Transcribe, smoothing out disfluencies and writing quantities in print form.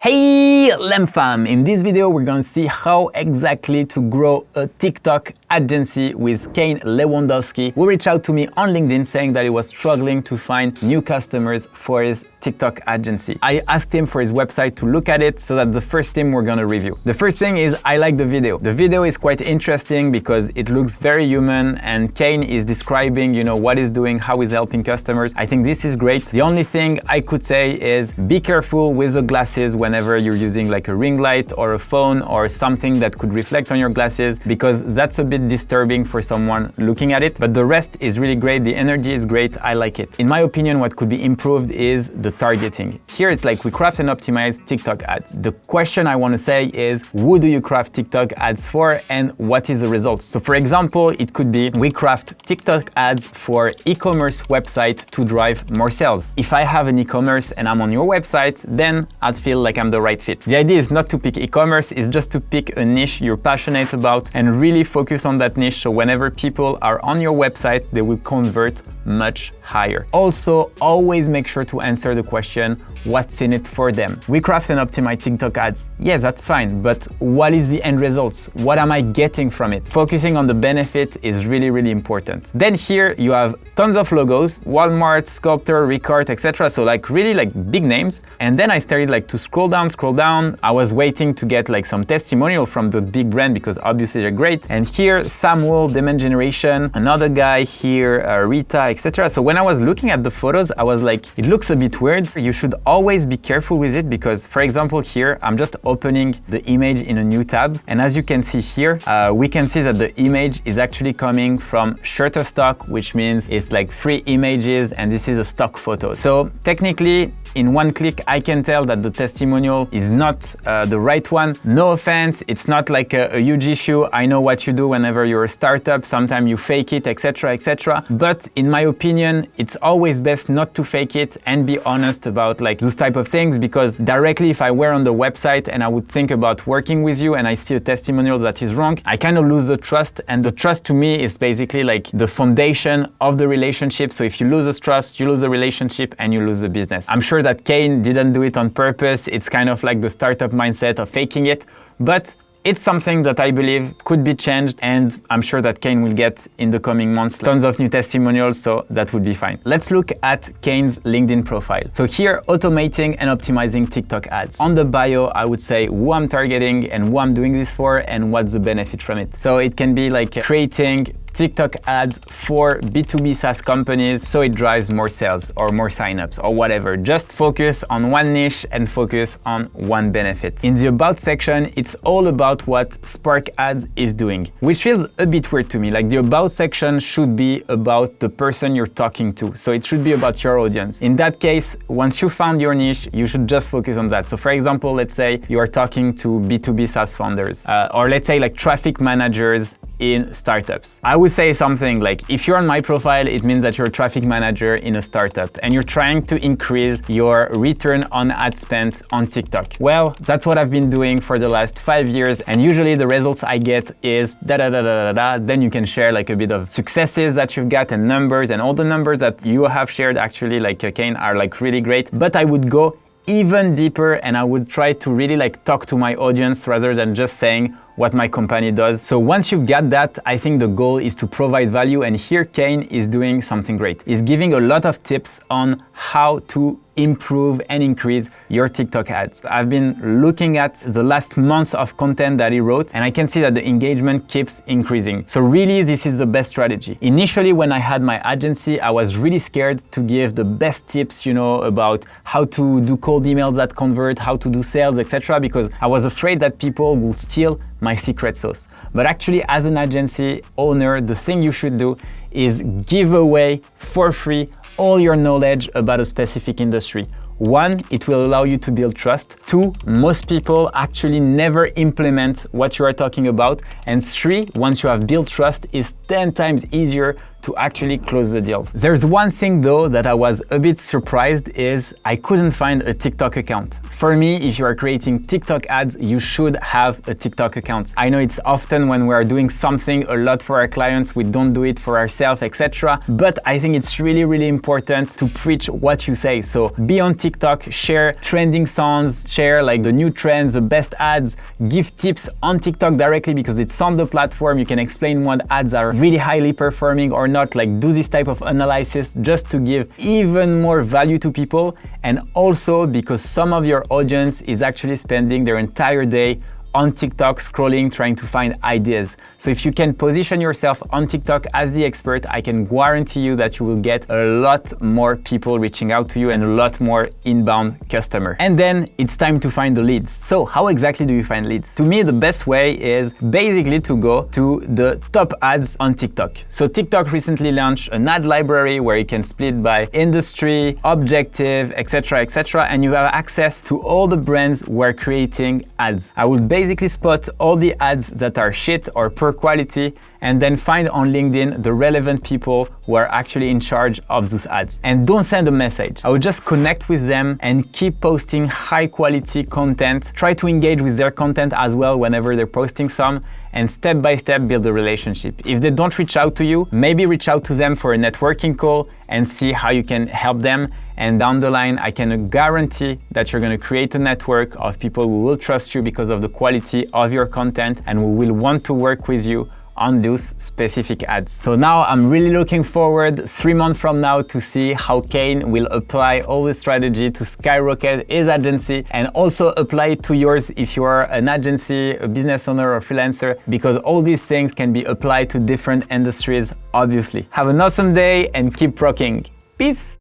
Hey Lem fam! In this video we're gonna see how exactly to grow a TikTok agency with Kane Lewandowski, who reached out to me on LinkedIn saying that he was struggling to find new customers for his TikTok agency. I asked him for his website to look at it, so that's the first thing we're gonna review. The first thing is I like the video. The video is quite interesting because it looks very human and Kane is describing, what he's doing, how he's helping customers. I think this is great. The only thing I could say is be careful with the glasses whenever you're using like a ring light or a phone or something that could reflect on your glasses, because that's a bit disturbing for someone looking at it. But the rest is really great. The energy is great. I like it. In my opinion, what could be improved is the targeting. Here it's like we craft and optimize TikTok ads. The question I want to say is, who do you craft TikTok ads for and what is the results? So for example, it could be we craft TikTok ads for e-commerce website to drive more sales. If I have an e-commerce and I'm on your website, then I'd feel like I'm the right fit. The idea is not to pick e-commerce, it's just to pick a niche you're passionate about and really focus on that niche, so whenever people are on your website, they will convert much higher. Also, always make sure to answer the question, what's in it for them? We craft and optimize TikTok ads. Yes, that's fine, but what is the end results? What am I getting from it? Focusing on the benefit is really, really important. Then here you have tons of logos, Walmart, Sculptor, Ricart, etc. So really big names. And then I started to scroll down. I was waiting to get some testimonial from the big brand because obviously they're great. And here, Samuel, Demand Generation, another guy here, Rita, etc. So when I was looking at the photos, I was like, it looks a bit weird. You should always be careful with it because, for example, here, I'm just opening the image in a new tab. And as you can see here, we can see that the image is actually coming from Shutterstock, which means it's free images and this is a stock photo. So technically, in one click, I can tell that the testimonial is not the right one. No offense, it's not a huge issue. I know what you do whenever you're a startup. Sometimes you fake it, etc., etc. But in my opinion, it's always best not to fake it and be honest about those type of things, because directly if I were on the website and I would think about working with you and I see a testimonial that is wrong, I kind of lose the trust. And the trust to me is basically the foundation of the relationship. So if you lose the trust, you lose the relationship and you lose the business. I'm sure that Kane didn't do it on purpose. It's kind of the startup mindset of faking it, but it's something that I believe could be changed, and I'm sure that Kane will get in the coming months tons of new testimonials, so that would be fine. Let's look at Kane's LinkedIn profile. So here, automating and optimizing TikTok ads. On the bio, I would say who I'm targeting and who I'm doing this for and what's the benefit from it. So it can be creating TikTok ads for B2B SaaS companies so it drives more sales or more signups or whatever. Just focus on one niche and focus on one benefit. In the About section, it's all about what Spark Ads is doing, which feels a bit weird to me. The About section should be about the person you're talking to. So it should be about your audience. In that case, once you found your niche, you should just focus on that. So for example, let's say you are talking to B2B SaaS founders, or let's say traffic managers in startups. I would say something if you're on my profile, it means that you're a traffic manager in a startup and you're trying to increase your return on ad spend on TikTok. Well, that's what I've been doing for the last 5 years, and usually the results I get is da-da-da-da-da-da. Then you can share a bit of successes that you've got and numbers, and all the numbers that you have shared actually Kane are really great. But I would go even deeper and I would try to really talk to my audience rather than just saying what my company does. So once you've got that, I think the goal is to provide value, and here Kane is doing something great. He's giving a lot of tips on how to improve and increase your TikTok ads. I've been looking at the last months of content that he wrote, and I can see that the engagement keeps increasing. So really, this is the best strategy. Initially, when I had my agency, I was really scared to give the best tips, about how to do cold emails that convert, how to do sales, etc., because I was afraid that people will steal my secret sauce. But actually, as an agency owner, the thing you should do is give away for free all your knowledge about a specific industry. 1, it will allow you to build trust. 2, most people actually never implement what you are talking about. And 3, once you have built trust, it's 10 times easier to actually close the deals. There's one thing though that I was a bit surprised is I couldn't find a TikTok account. For me, if you are creating TikTok ads, you should have a TikTok account. I know it's often when we are doing something a lot for our clients, we don't do it for ourselves, etc. But I think it's really important to preach what you say. So be on TikTok, share trending songs, share like the new trends, the best ads, give tips on TikTok directly because it's on the platform. You can explain what ads are really highly performing or not, like do this type of analysis just to give even more value to people. And also because some of your audience is actually spending their entire day on TikTok scrolling, trying to find ideas. So if you can position yourself on TikTok as the expert, I can guarantee you that you will get a lot more people reaching out to you and a lot more inbound customer. And then it's time to find the leads. So how exactly do you find leads? To me, the best way is basically to go to the top ads on TikTok. So TikTok recently launched an ad library where you can split by industry, objective, etc., and you have access to all the brands who are creating ads. I will basically spot all the ads that are shit or poor quality and then find on LinkedIn the relevant people who are actually in charge of those ads. And don't send a message. I would just connect with them and keep posting high quality content. Try to engage with their content as well whenever they're posting some, and step by step build a relationship. If they don't reach out to you, maybe reach out to them for a networking call and see how you can help them. And down the line, I can guarantee that you're going to create a network of people who will trust you because of the quality of your content and who will want to work with you on those specific ads. So now I'm really looking forward 3 months from now to see how Kane will apply all the strategy to skyrocket his agency and also apply it to yours if you are an agency, a business owner or freelancer, because all these things can be applied to different industries, obviously. Have an awesome day and keep rocking. Peace!